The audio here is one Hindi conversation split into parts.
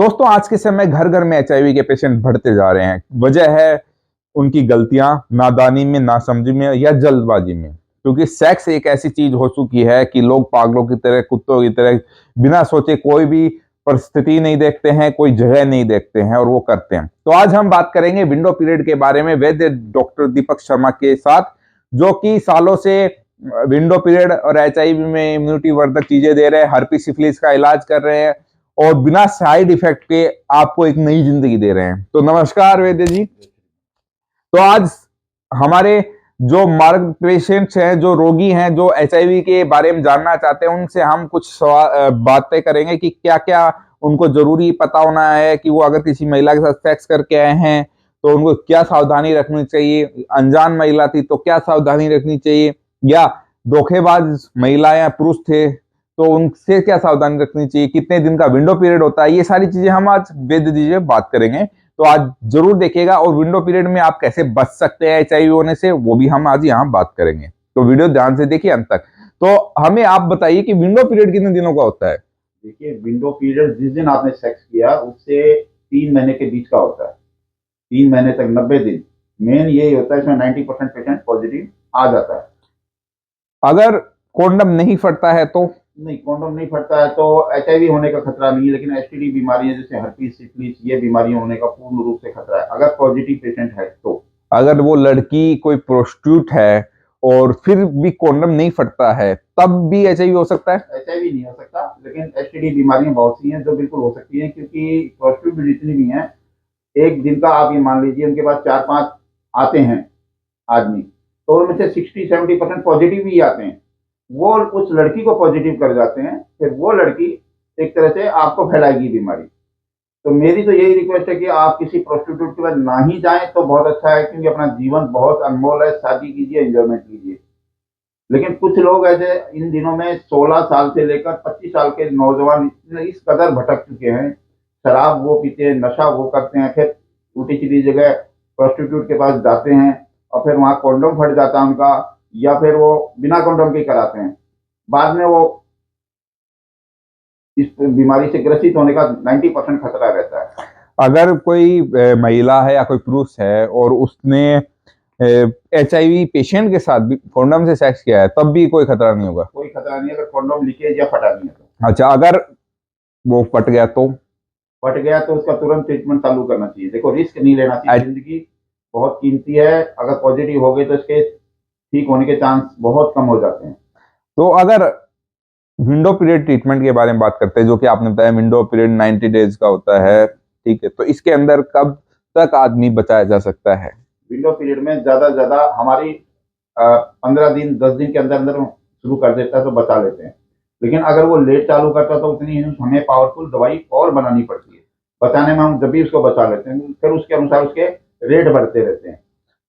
दोस्तों, आज के समय घर घर में एचआईवी के पेशेंट बढ़ते जा रहे हैं। वजह है उनकी गलतियां, नादानी में, नासमझी में या जल्दबाजी में। क्योंकि सेक्स एक ऐसी चीज हो चुकी है कि लोग पागलों की तरह, कुत्तों की तरह बिना सोचे कोई भी परिस्थिति नहीं देखते हैं, कोई जगह नहीं देखते हैं और वो करते हैं। तो आज हम बात करेंगे विंडो पीरियड के बारे में वैद्य डॉक्टर दीपक शर्मा के साथ, जो कि सालों से विंडो पीरियड और एचआईवी में इम्यूनिटी वर्धक चीजें दे रहे हैं, हर्पी सिफिलिस का इलाज कर रहे हैं और बिना साइड इफेक्ट के आपको एक नई जिंदगी दे रहे हैं। तो नमस्कार वैद्य जी। तो आज हमारे जो मार्ग पेशेंट्स हैं, जो रोगी हैं, जो एचआईवी के बारे में जानना चाहते हैं, उनसे हम कुछ बातें करेंगे कि क्या क्या उनको जरूरी पता होना है कि वो अगर किसी महिला के साथ सेक्स करके आए हैं तो उनको क्या सावधानी रखनी चाहिए, अनजान महिला थी तो क्या सावधानी रखनी चाहिए, या धोखेबाज महिला या पुरुष थे तो उनसे क्या सावधानी रखनी चाहिए, कितने दिन का विंडो पीरियड होता है। ये सारी चीजें हम आज वैद्य जी से बात करेंगे। तो आज जरूर देखिएगा और विंडो पीरियड में आप कैसे बच सकते हैं एचआईवी होने से, वो भी हम आज यहाँ बात करेंगे। तो वीडियो ध्यान से देखिए अंत तक। तो हमें आप बताइए कि विंडो पीरियड कितने दिनों का होता है। देखिए, विंडो पीरियड जिस दिन आपने सेक्स किया उससे 3 महीने के बीच का होता है। 3 महीने तक 90 दिन मेन यही होता है। इसमें 90% पेशेंट पॉजिटिव आ जाता है। अगर कॉन्डम नहीं फटता है तो? नहीं, कॉन्डम नहीं फटता है तो एचआईवी होने का खतरा नहीं है, लेकिन एसटीडी बीमारियां जैसे हर्पीस, सिफिलिस, ये बीमारियां होने का पूर्ण रूप से खतरा है अगर पॉजिटिव पेशेंट है तो। अगर वो लड़की कोई प्रोस्टिट्यूट है और फिर भी कॉन्डम नहीं फटता है तब भी एचआईवी हो सकता है? एचआईवी नहीं हो सकता, लेकिन एसटीडी बीमारियां बहुत सी हैं जो बिल्कुल हो सकती हैं, क्योंकि प्रोस्टिट्यूट जितनी भी हैं, एक दिन का आप ये मान लीजिए उनके पास 4-5 आते हैं आदमी, तो उनमें से 60-70% पॉजिटिव ही आते हैं। वो उस लड़की को पॉजिटिव कर जाते हैं, फिर वो लड़की एक तरह से आपको फैलाएगी बीमारी। तो मेरी तो यही रिक्वेस्ट है कि आप किसी प्रोस्टिट्यूट के पास ना ही जाएं तो बहुत अच्छा है, क्योंकि अपना जीवन बहुत अनमोल है। शादी कीजिए, एंजॉयमेंट कीजिए। लेकिन कुछ लोग ऐसे इन दिनों में 16 साल से लेकर 25 साल के नौजवान इस कदर भटक चुके हैं, शराब वो पीते हैं, नशा वो करते हैं, फिर उल्टी सीधी जगह प्रोस्टिट्यूट के पास जाते हैं और फिर वहाँ कॉन्डोम फट जाता है उनका, या फिर वो बिना कॉन्डोम के कराते हैं। बाद में वो इस बीमारी से ग्रसित होने का 90% खतरा रहता है। अगर कोई महिला है या कोई पुरुष है और उसने एचआईवी पेशेंट के साथ भी कॉन्डम से सेक्स किया है तब भी कोई खतरा नहीं होगा? कोई खतरा नहीं है अगर कॉन्डोम लीकेज या फटा नहीं है तो। अच्छा, अगर वो फट गया तो? फट गया तो उसका तुरंत ट्रीटमेंट चालू करना चाहिए। देखो, रिस्क नहीं लेना चाहिए, जिंदगी बहुत कीमती है। अगर पॉजिटिव हो गए तो इसके ठीक होने के चांस बहुत कम हो जाते हैं। तो अगर विंडो पीरियड ट्रीटमेंट के बारे में बात करते हैं, जो कि आपने बताया विंडो पीरियड 90 डेज का होता है, ठीक है, तो इसके अंदर कब तक आदमी बचाया जा सकता है? विंडो पीरियड में ज्यादा ज्यादा हमारी 15 दिन 10 दिन के अंदर अंदर शुरू कर देता है तो बचा लेते हैं। लेकिन अगर वो लेट चालू करता है तो उतनी हमें पावरफुल दवाई और बनानी पड़ती है। बचाने में हम जब भी उसको बचा लेते हैं, फिर उसके अनुसार उसके रेट बढ़ते रहते हैं।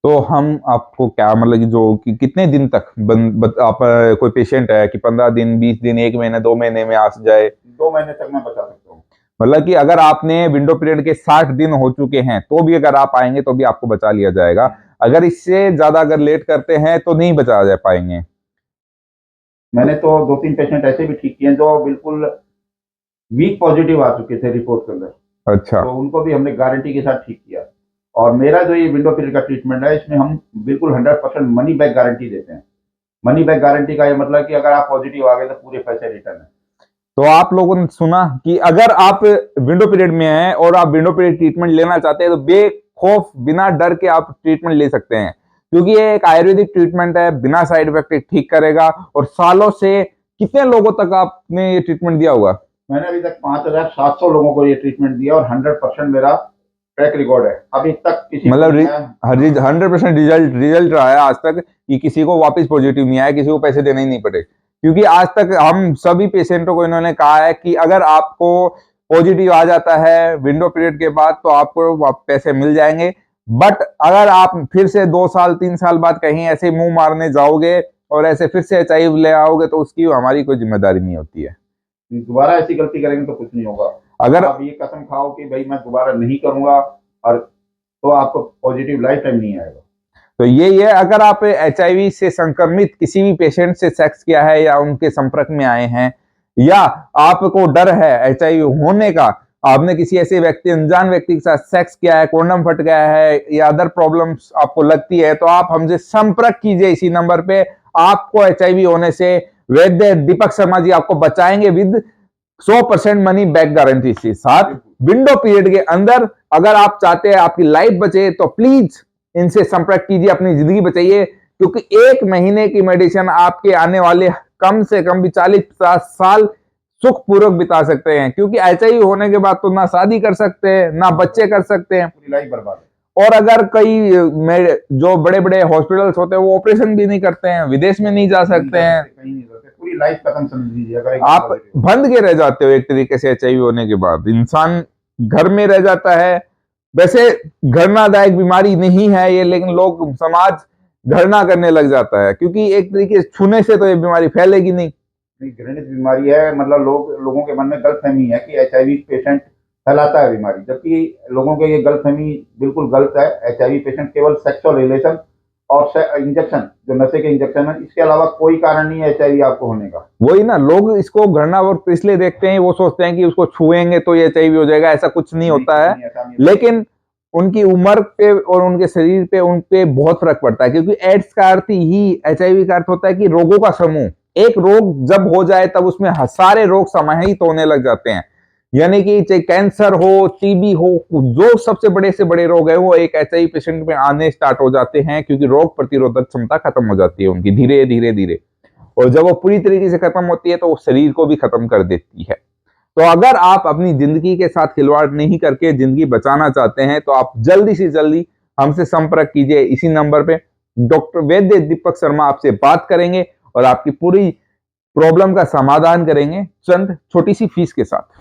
तो हम आपको क्या मतलब कि जो कि कितने दिन तक आप कोई पेशेंट है कि 15 दिन, 20 दिन, 1 महीने, 2 महीने में आ जाए? 2 महीने तक मैं बचा सकता हूँ। मतलब कि अगर आपने विंडो पीरियड के 60 दिन हो चुके हैं तो भी अगर आप आएंगे तो भी आपको बचा लिया जाएगा। अगर इससे ज्यादा अगर लेट करते हैं तो नहीं बचा जा पाएंगे। मैंने तो 2-3 पेशेंट ऐसे भी ठीक किए हैं जो बिल्कुल वीक पॉजिटिव आ चुके थे रिपोर्ट के अंदर। अच्छा, तो उनको भी हमने गारंटी के साथ ठीक किया। और मेरा जो ये विंडो पीरियड का ट्रीटमेंट है, इसमें हम बिल्कुल 100% मनी बैक गारंटी देते हैं। मनी बैक गारंटी का ये मतलब कि अगर आप पॉजिटिव आ गए तो पूरे पैसे रिटर्न है। तो आप लोगों ने सुना कि अगर आप विंडो पीरियड में हैं और आप विंडो पीरियड ट्रीटमेंट लेना चाहते हैं तो बेखौफ, बिना डर के आप ट्रीटमेंट ले सकते हैं, क्योंकि ये एक आयुर्वेदिक ट्रीटमेंट है, बिना साइड इफेक्ट ठीक करेगा। और सालों से कितने लोगों तक आपने ये ट्रीटमेंट दिया होगा? मैंने अभी तक 5700 लोगों को ये ट्रीटमेंट दिया और 100% मेरा ट्रैक रिकॉर्ड है। अभी तक किसी मतलब 100% रिजल्ट रहा है आज तक कि किसी को वापस पॉजिटिव नहीं आया, किसी को पैसे देने ही नहीं पड़े। क्योंकि आज तक हम सभी पेशेंटों को इन्होंने कहा है कि अगर आपको पॉजिटिव आ जाता है विंडो पीरियड के बाद तो आपको पैसे मिल जाएंगे। बट अगर आप फिर से 2 साल 3 साल बाद कहीं ऐसे मुंह मारने जाओगे और ऐसे फिर से एचआईवी ले आओगे तो उसकी हमारी कोई जिम्मेदारी नहीं होती है। दोबारा ऐसी गलती करेंगे तो कुछ नहीं होगा। अगर आप ये कसम खाओ कि भाई मैं दोबारा नहीं करूंगा, और तो आपको पॉजिटिव लाइफ टाइम नहीं आएगा। तो यही है, अगर आप एचआईवी से संक्रमित किसी भी पेशेंट से सेक्स किया है या उनके संपर्क में आए हैं या आपको डर है एचआईवी होने का, आपने किसी ऐसे व्यक्ति, अनजान व्यक्ति के साथ सेक्स किया है, कोंडम फट गया है या अदर प्रॉब्लम्स आपको लगती है, तो आप हमसे संपर्क कीजिए इसी नंबर पे। आपको HIV होने से वैद्य दीपक शर्मा जी आपको बचाएंगे विद 100% मनी बैक गारंटी के साथ। विंडो पीरियड के अंदर अगर आप चाहते हैं आपकी लाइफ बचे तो प्लीज इनसे संपर्क कीजिए, अपनी जिंदगी बचाइए, क्योंकि 1 महीने की मेडिसिन आपके आने वाले कम से कम भी 40-50 साल सुखपूर्वक बिता सकते हैं। क्योंकि HIV होने के बाद तो ना शादी कर सकते हैं, ना बच्चे कर सकते हैं, पूरी लाइफ बर्बाद है। और अगर कई जो बड़े बड़े हॉस्पिटल्स होते हैं वो ऑपरेशन भी नहीं करते हैं, विदेश में नहीं जा सकते हैं, कहीं नहीं जाते, पूरी लाइफ खत्म समझ लीजिए। अगर आप बंद के रह जाते हो एक तरीके से। HIV होने के बाद इंसान घर में रह जाता है। वैसे घृणादायक बीमारी नहीं है ये, लेकिन लोग समाज घृणा करने लग जाता है, क्योंकि एक तरीके से छूने से तो ये बीमारी फैलेगी नहीं। घृणित बीमारी है, मतलब लोगों के मन में गलतफहमी है कि HIV पेशेंट फैलाता है बीमारी, जबकि लोगों के ये गलतफहमी बिल्कुल गलत है। HIV पेशेंट केवल सेक्सुअल रिलेशन और इंजेक्शन, जो नशे के इंजेक्शन है, इसके अलावा कोई कारण नहीं है HIV आपको होने का। वही ना, लोग इसको घृणावर्त इसलिए देखते हैं, वो सोचते हैं कि उसको छुएंगे तो ये HIV हो जाएगा। ऐसा कुछ नहीं होता है, लेकिन उनकी उम्र पे और उनके शरीर पे उन पे बहुत फर्क पड़ता है, क्योंकि एड्स का अर्थ ही, HIV का अर्थ होता है कि रोगों का समूह। एक रोग जब हो जाए तब उसमें सारे रोग समाहित होने लग जाते हैं, यानी कि चाहे कैंसर हो, TB हो, जो सबसे बड़े से बड़े रोग है वो एक HIV पेशेंट में आने स्टार्ट हो जाते हैं, क्योंकि रोग प्रतिरोधक क्षमता खत्म हो जाती है उनकी धीरे धीरे धीरे, और जब वो पूरी तरीके से खत्म होती है तो वो शरीर को भी खत्म कर देती है। तो अगर आप अपनी जिंदगी के साथ खिलवाड़ नहीं करके जिंदगी बचाना चाहते हैं तो आप जल्दी से जल्दी हमसे संपर्क कीजिए इसी नंबर पे। डॉक्टर वैद्य दीपक शर्मा आपसे बात करेंगे और आपकी पूरी प्रॉब्लम का समाधान करेंगे चंद छोटी सी फीस के साथ।